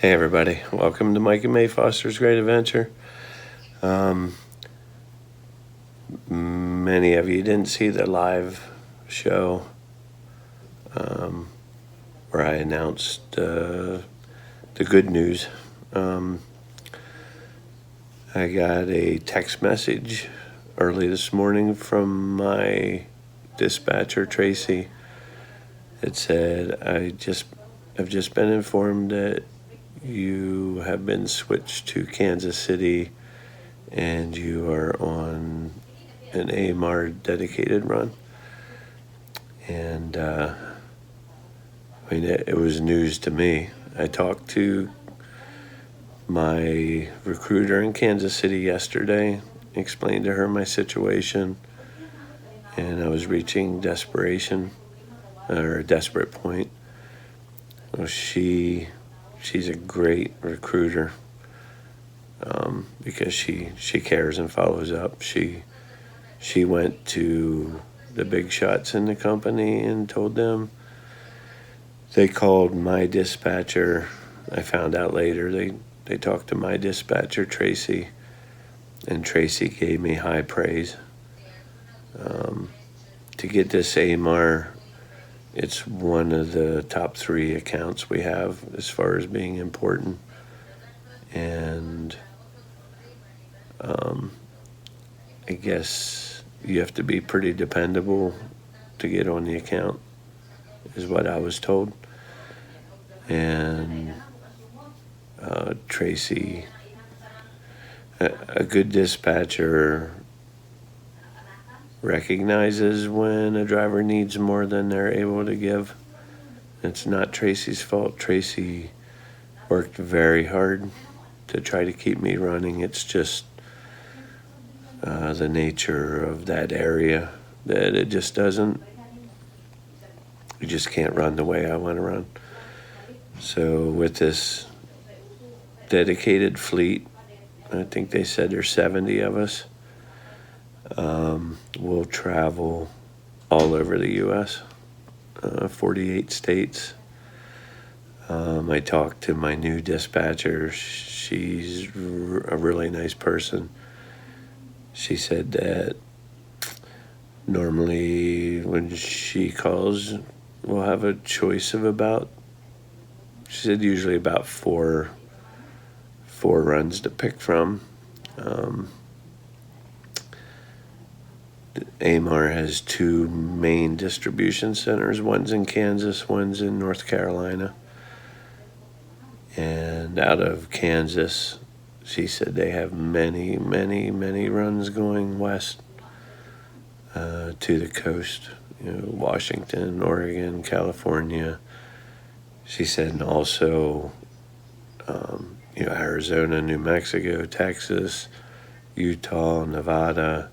Hey everybody, welcome to Mike and May Foster's Great Adventure. Many of you didn't see the live show where I announced the good news. I got a text message early this morning from my dispatcher, Tracy. It said, I've just been informed that you have been switched to Kansas City and you are on an AMR dedicated run. And it was news to me. I talked to my recruiter in Kansas City yesterday, explained to her my situation, and I was reaching desperation, or a desperate point. Well, she's a great recruiter because she cares and follows up. She went to the big shots in the company and told them. They called my dispatcher. I found out later they talked to my dispatcher, Tracy, and Tracy gave me high praise. To get this AMR, it's one of the top 3 accounts we have as far as being important. And I guess you have to be pretty dependable to get on the account, is what I was told. And Tracy, a good dispatcher, recognizes when a driver needs more than they're able to give. It's not Tracy's fault. Tracy worked very hard to try to keep me running. It's just the nature of that area that it just doesn't. You just can't run the way I want to run. So with this dedicated fleet, I think they said there's 70 of us. We'll travel all over the U.S., 48 states. I talked to my new dispatcher. She's a really nice person. She said that normally when she calls, we'll have a choice of she said usually about four runs to pick from. AMR has 2 main distribution centers. One's in Kansas, one's in North Carolina. And out of Kansas, she said they have many, many, many runs going west to the coast, Washington, Oregon, California. She said, and also, Arizona, New Mexico, Texas, Utah, Nevada,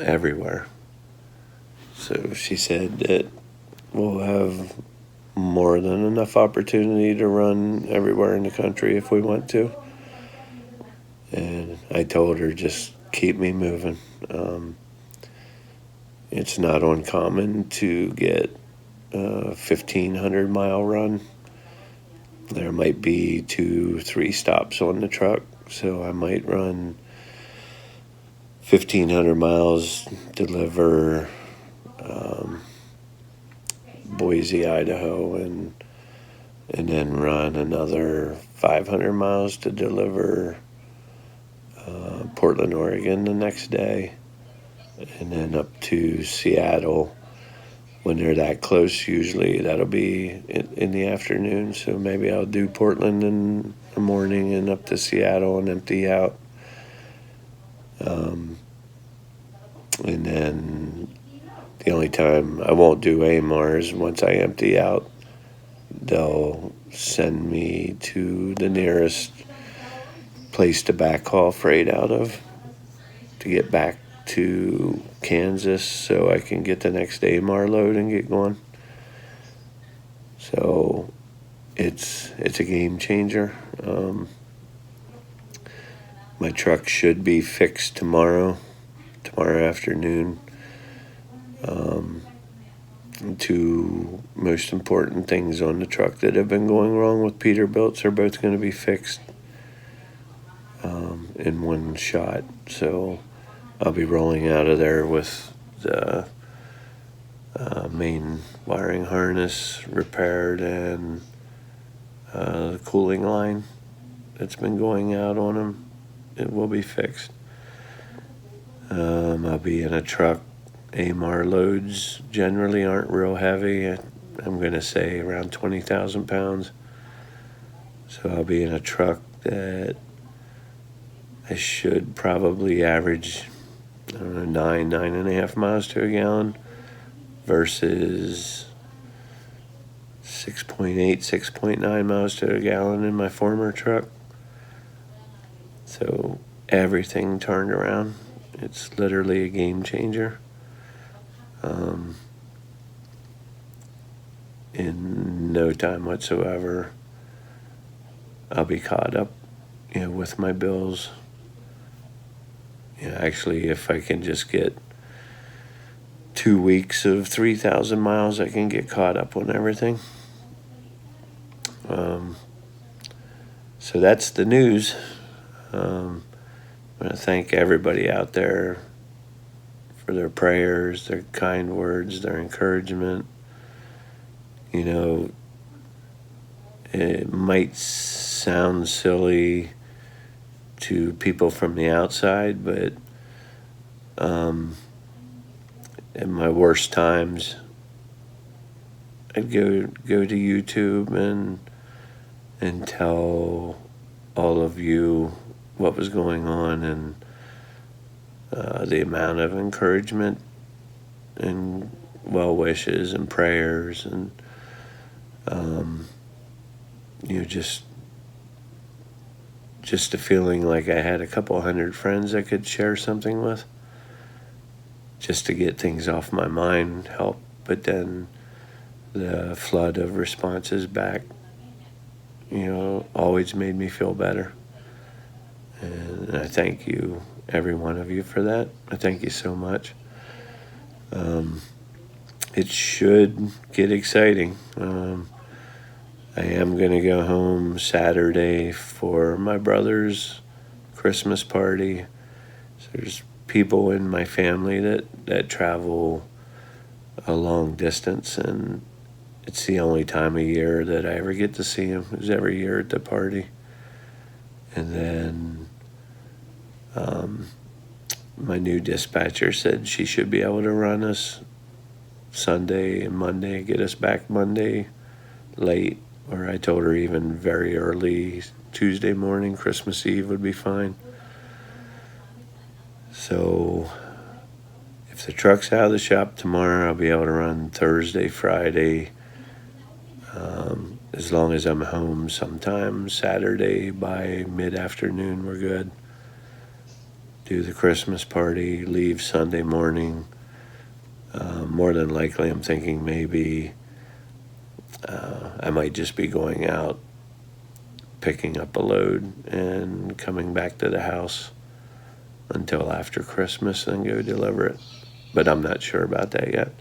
everywhere. So she said that we'll have more than enough opportunity to run everywhere in the country if we want to. And I told her, just keep me moving. It's not uncommon to get a 1,500-mile run. There might be 2-3 stops on the truck, so I might run 1,500 miles, deliver Boise, Idaho, and then run another 500 miles to deliver Portland, Oregon the next day, and then up to Seattle. When they're that close, usually that'll be in the afternoon, so maybe I'll do Portland in the morning and up to Seattle and empty out. And then the only time I won't do AMR is once I empty out. They'll send me to the nearest place to backhaul freight out of to get back to Kansas so I can get the next AMR load and get going. So it's a game changer. My truck should be fixed tomorrow afternoon. two most important things on the truck that have been going wrong with Peterbilts are both going to be fixed in one shot. So I'll be rolling out of there with the main wiring harness repaired and the cooling line that's been going out on them. It will be fixed. I'll be in a truck. AMR loads generally aren't real heavy. I'm going to say around 20,000 pounds. So I'll be in a truck that I should probably average, I don't know, 9.5 miles to a gallon versus 6.8, 6.9 miles to a gallon in my former truck. So everything turned around. It's literally a game changer. In no time whatsoever, I'll be caught up, with my bills. Actually, if I can just get 2 weeks of 3,000 miles, I can get caught up on everything. So that's the news. I want to thank everybody out there for their prayers, their kind words, their encouragement. It might sound silly to people from the outside, but in my worst times, I'd go to YouTube and tell all of you what was going on, and the amount of encouragement and well wishes and prayers and just a feeling like I had a couple hundred friends I could share something with, just to get things off my mind help. But then the flood of responses back, always made me feel better. And I thank you, every one of you, for that. I thank you so much. It should get exciting. I am going to go home Saturday for my brother's Christmas party. So there's people in my family that travel a long distance, and it's the only time of year that I ever get to see them, is every year at the party. And then my new dispatcher said she should be able to run us Sunday and Monday, get us back Monday late, or I told her even very early Tuesday morning, Christmas Eve would be fine. So if the truck's out of the shop tomorrow, I'll be able to run Thursday, Friday, as long as I'm home sometime Saturday by mid-afternoon, we're good. Do the Christmas party, leave Sunday morning. More than likely, I'm thinking maybe I might just be going out, picking up a load, and coming back to the house until after Christmas, then go deliver it. But I'm not sure about that yet.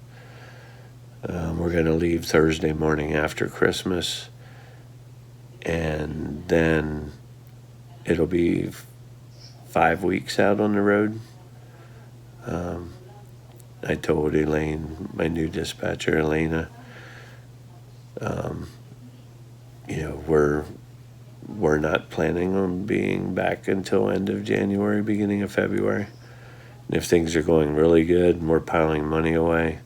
We're going to leave Thursday morning after Christmas, and then it'll be 5 weeks out on the road. I told Elaine, my new dispatcher, Elena, we're not planning on being back until end of January, beginning of February. And if things are going really good and we're piling money away,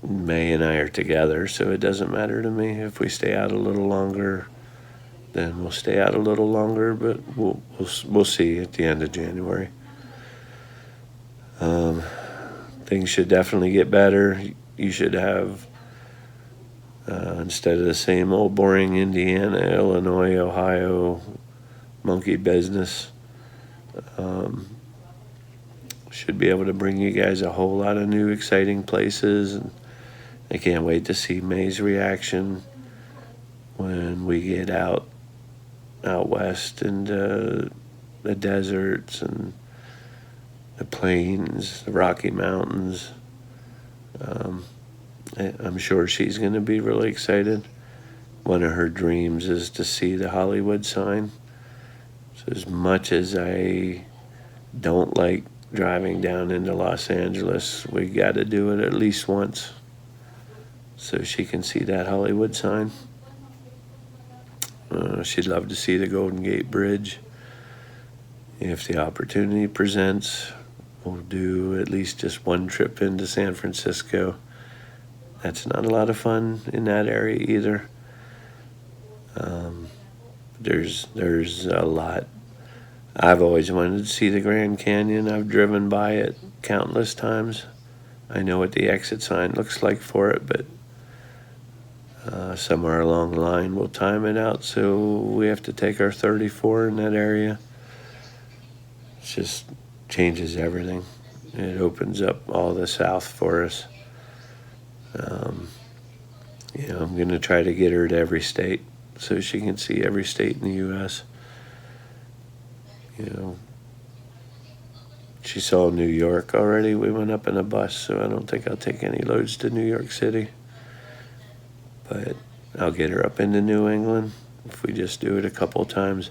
May and I are together, so it doesn't matter to me. If we stay out a little longer, then we'll stay out a little longer, but we'll see at the end of January. Things should definitely get better. You should have, instead of the same old boring Indiana, Illinois, Ohio monkey business, should be able to bring you guys a whole lot of new exciting places. And I can't wait to see May's reaction when we get out west into the deserts and the plains, the Rocky Mountains. I'm sure she's going to be really excited. One of her dreams is to see the Hollywood sign. So as much as I don't like driving down into Los Angeles, we got to do it at least once so she can see that Hollywood sign. She'd love to see the Golden Gate Bridge. If the opportunity presents, we'll do at least just one trip into San Francisco. That's not a lot of fun in that area either. There's a lot. I've always wanted to see the Grand Canyon. I've driven by it countless times. I know what the exit sign looks like for it, but somewhere along the line we'll time it out, so we have to take our 34 in that area. It just changes everything. It opens up all the south for us. I'm going to try to get her to every state so she can see every state in the U.S. She saw New York already. We went up in a bus, so I don't think I'll take any loads to New York City. But I'll get her up into New England if we just do it a couple times.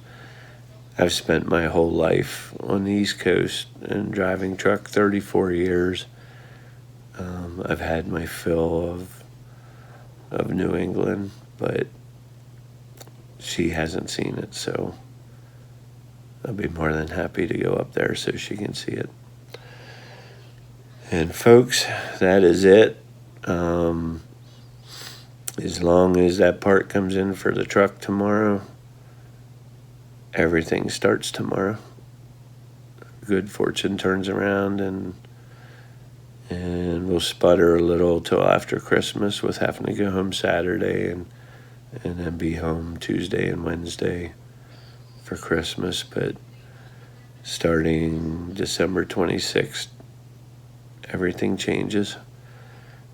I've spent my whole life on the East Coast and driving truck, 34 years. I've had my fill of New England, but she hasn't seen it, so I'll be more than happy to go up there so she can see it. And folks, that is it. As long as that part comes in for the truck tomorrow, everything starts tomorrow. Good fortune turns around, and we'll sputter a little till after Christmas with having to go home Saturday and then be home Tuesday and Wednesday for Christmas. But starting December 26th, everything changes.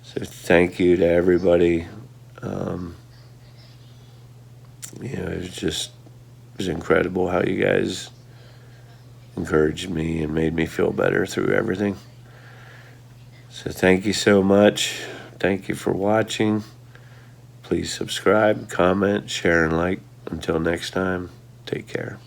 So thank you to everybody. It was incredible how you guys encouraged me and made me feel better through everything. So thank you so much. Thank you for watching. Please subscribe, comment, share, and like. Until next time, take care.